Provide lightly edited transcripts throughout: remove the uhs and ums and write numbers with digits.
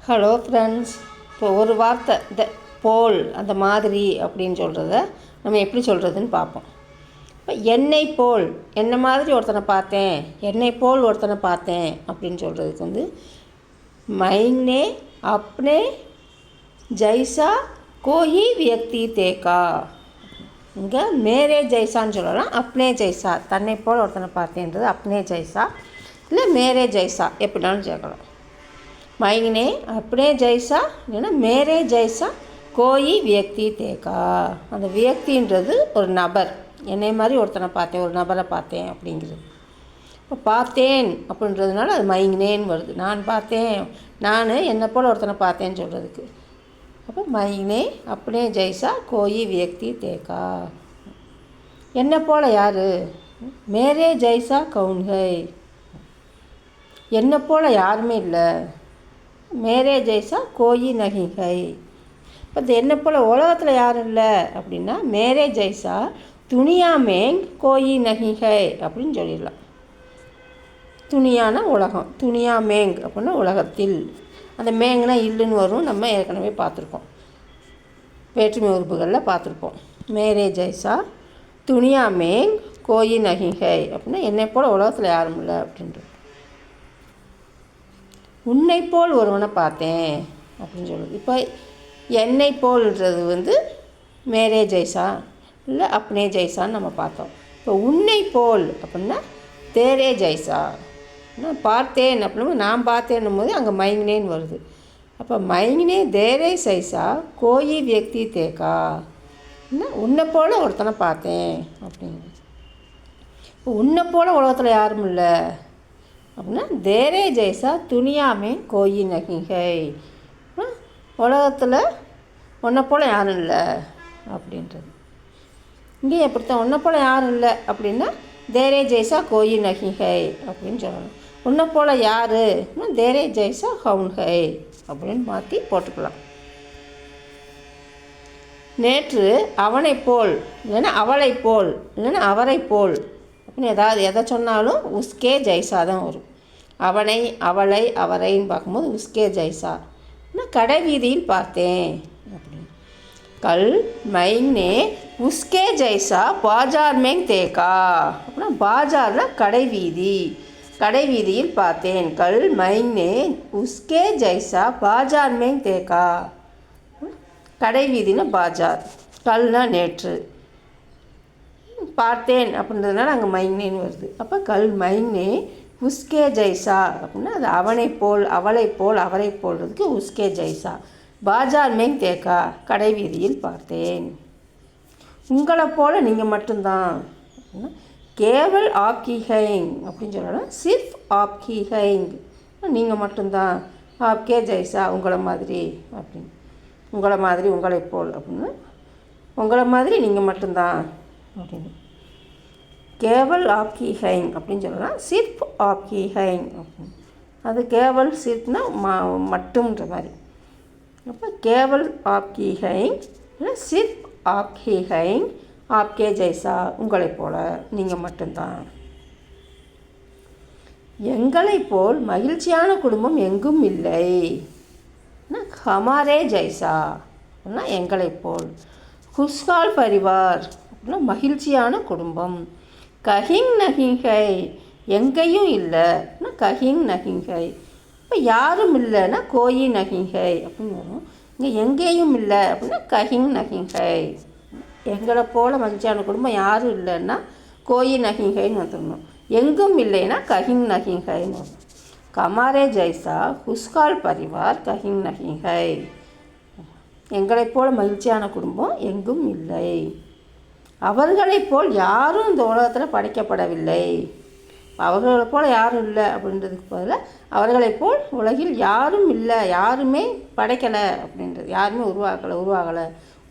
Hello friends. இப்போ ஒரு வார்த்தை இந்த போல் அந்த மாதிரி அப்படின்னு சொல்கிறத நம்ம எப்படி சொல்கிறதுன்னு பார்ப்போம். இப்போ என்னை போல், என்ன மாதிரி ஒருத்தனை பார்த்தேன், என்னை போல் ஒருத்தனை பார்த்தேன் அப்படின்னு சொல்கிறதுக்கு வந்து மைனே அப்னே ஜைசா கோயி வியக்தி தேக்கா. இங்கே மேரே ஜைசான்னு சொல்லலாம், அப்னே ஜைசா, தன்னை போல் ஒருத்தனை பார்த்தேன்றது அப்னே ஜைசா, இல்லை மேரே ஜைசா எப்படினாலும் சேர்க்கலாம். மைனே அப்னே ஜைசா இல்லைன்னா மேரே ஜைசா கோயி வியக்தி தேக்கா. அந்த வியக்தின்றது ஒரு நபர், என்னை மாதிரி ஒருத்தனை பார்த்தேன், ஒரு நபரை பார்த்தேன் அப்படிங்கிறது. இப்போ பார்த்தேன் அப்படின்றதுனால அது மைனேன்னு வருது. நான் பார்த்தேன், நான் என்னை போல் ஒருத்தனை பார்த்தேன்னு சொல்கிறதுக்கு. அப்போ மைனே அப்னே ஜைசா கோயி வியக்தி தேக்கா. என்னை போல் யார்? மேரே ஜைசா கவுன்கை, என்னை போல் யாருமே இல்லை. மேரே ஜைசா கோயி நகிகை. இப்போ என்னை போல் உலகத்தில் யாரும் இல்லை அப்படின்னா மேரே ஜைசா துனியா மேங் கோயி நகிகை அப்படின்னு சொல்லிடலாம். துனியானா உலகம், துனியா மேங் அப்படின்னா உலகத்தில். அந்த மேங்னா இல்லுன்னு வரும், நம்ம ஏற்கனவே பார்த்துருக்கோம், வேற்றுமை உறுப்புகளில் பார்த்துருப்போம். மேரே ஜைசா துனியா மேங் கோயி நகிகை அப்படின்னா என்னை போல் உலகத்தில் யாரும் இல்லை அப்படின்றது. உன்னை போல் ஒருவனை பார்த்தேன் அப்படின்னு சொல்லுது. இப்போ என்னை போல்ன்றது வந்து மேரே ஜைசா இல்லை அப்னே ஜைசான்னு நம்ம பார்த்தோம். இப்போ உன்னை போல் அப்படின்னா தேரே ஜைசா. நான் பார்த்தேன் அப்படின்னா நான் பார்த்தேன்னும் போது அங்கே மைங்னேன்னு வருது. அப்போ மைங்னே தேரே சைசா கோயி வியக்தி தேக்கா, உன்னை போல் ஒருத்தனை பார்த்தேன் அப்படிங்க. இப்போ உன்னை போல் உலகத்தில் யாரும் இல்லை அப்படின்னா தேரே ஜெய்சா துனியாமே கோயி நகிகை. உலகத்தில் உன்னை போல் யாரும் இல்லை அப்படின்றது. இங்கே எப்படித்தான் உன்னை போல் யாரும் இல்லை அப்படின்னா தேரே ஜெய்சா கோயி நகிகை அப்படின்னு சொல்லணும். உன்னை போல் யார்? தேரே ஜெய்சா ஹவுன்கை அப்படின்னு மாற்றி போட்டுக்கலாம். நேற்று அவனை போல் இல்லைன்னா அவளை போல் இல்லைன்னா அவரை போல் அப்படின்னு ஏதாவது எதை சொன்னாலும் உஸ்கே ஜைசா தான் வரும். அவனை அவளை அவரைன்னு பார்க்கும்போது உஸ்கே ஜைசா. கடை வீதியில் பார்த்தேன் அப்படின்னு. கல் மைனே உஸ்கே ஜைசா பாஜார் மேங் தேக்கா அப்படின்னா பாஜாரில் கடை வீதி, கடை வீதியில் பார்த்தேன். கல் மைனே உஸ்கே ஜைசா பாஜார் மேங் தேக்கா. கடை வீதினா பாஜார், கல்னா நேற்று, பார்த்தேன் அப்படின்றதுனால அங்கே மைனேன்னு வருது. அப்போ கல் மைனே உஸ்கே ஜைசா அப்படின்னா அது அவனை போல் அவளை போல் அவரை போல்றதுக்கு உஸ்கே ஜைசா. பாஜார் மேங் தேக்கா, கடை வீதியில் பார்த்தேன். உங்களை போல் நீங்கள் மட்டும்தான் அப்படின்னா கேவல் ஆப்கி ஹைங் அப்படின்னு சொல்லலாம். சிர்ஃப் ஆப்கி ஹைங், நீங்கள் மட்டும்தான். ஆப்கே ஜைசா உங்களை மாதிரி அப்படின்னு, உங்களை மாதிரி உங்களை போல் அப்படின்னா உங்களை மாதிரி நீங்கள் மட்டும்தான் அப்படின்னு. கேவல் ஆப்கி ஹைங் அப்படின்னு சொல்லலாம். சிர்ஃப் ஆப்கி ஹைங் அப்படின்னு, அது கேவல் சிர்ஃப்னா மட்டும்ன்ற மாதிரி. அப்போ கேவல் ஆப்கி ஹைங் இல்லை சிர்ஃப் ஆப்கி ஹைங் ஆப்கே ஜைசா உங்களை போல் நீங்கள் மட்டும்தான். எங்களை போல் மகிழ்ச்சியான குடும்பம் எங்கும் இல்லை. ஹமாரே ஜைசா அப்படின்னா எங்களை போல். குஷ்கால் பரிவார் அப்படின்னா மகிழ்ச்சியான குடும்பம். கஹிங் நகிங்கை எங்கேயும் இல்லைன்னா கஹிங் நகிங்கை. இப்போ யாரும் இல்லைன்னா கோயி நகிங்கை அப்படின்னு வரும். இங்கே எங்கேயும் இல்லை அப்படின்னா கஹிங் நகிங்கை. எங்களை போல் மகிழ்ச்சியான குடும்பம் யாரும் இல்லைன்னா கோயி நகிங்கைன்னு வந்துடணும். எங்கும் இல்லைன்னா கஹிங் நகிங்கைன்னு வரும். கமாரே ஜைசா குஷ்கால் பரிவார் கஹிங் நகிங்கை. எங்களைப் போல் மகிழ்ச்சியான குடும்பம் எங்கும் இல்லை. அவர்களைப் போல் யாரும் இந்த உலகத்தில் படைக்கப்படவில்லை. அவர்களைப் போல் யாரும் இல்லை அப்படின்றதுக்கு பதிலாக அவர்களைப் போல் உலகில் யாரும் இல்லை, யாருமே படைக்கலை அப்படின்றது. யாருமே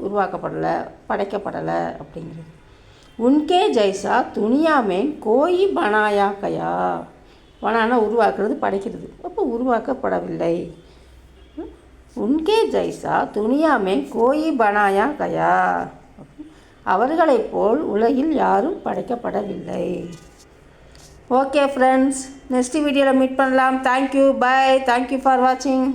உருவாக்கப்படலை, படைக்கப்படலை அப்படிங்கிறது. உன்கே ஜைசா துனியாமே கோயி பனாயா கயா. பனானா உருவாக்குறது, படைக்கிறது. அப்போ உருவாக்கப்படவில்லை. உன்கே ஜைசா துனியாமே கோயி பனாயா கயா. அவர்களைப் போல் உலகில் யாரும் படைக்கப்படவில்லை. ஓகே ஃப்ரெண்ட்ஸ், நெக்ஸ்ட் வீடியோவில் மீட் பண்ணலாம். Thank you, bye. தேங்க்யூ ஃபார் வாட்சிங்.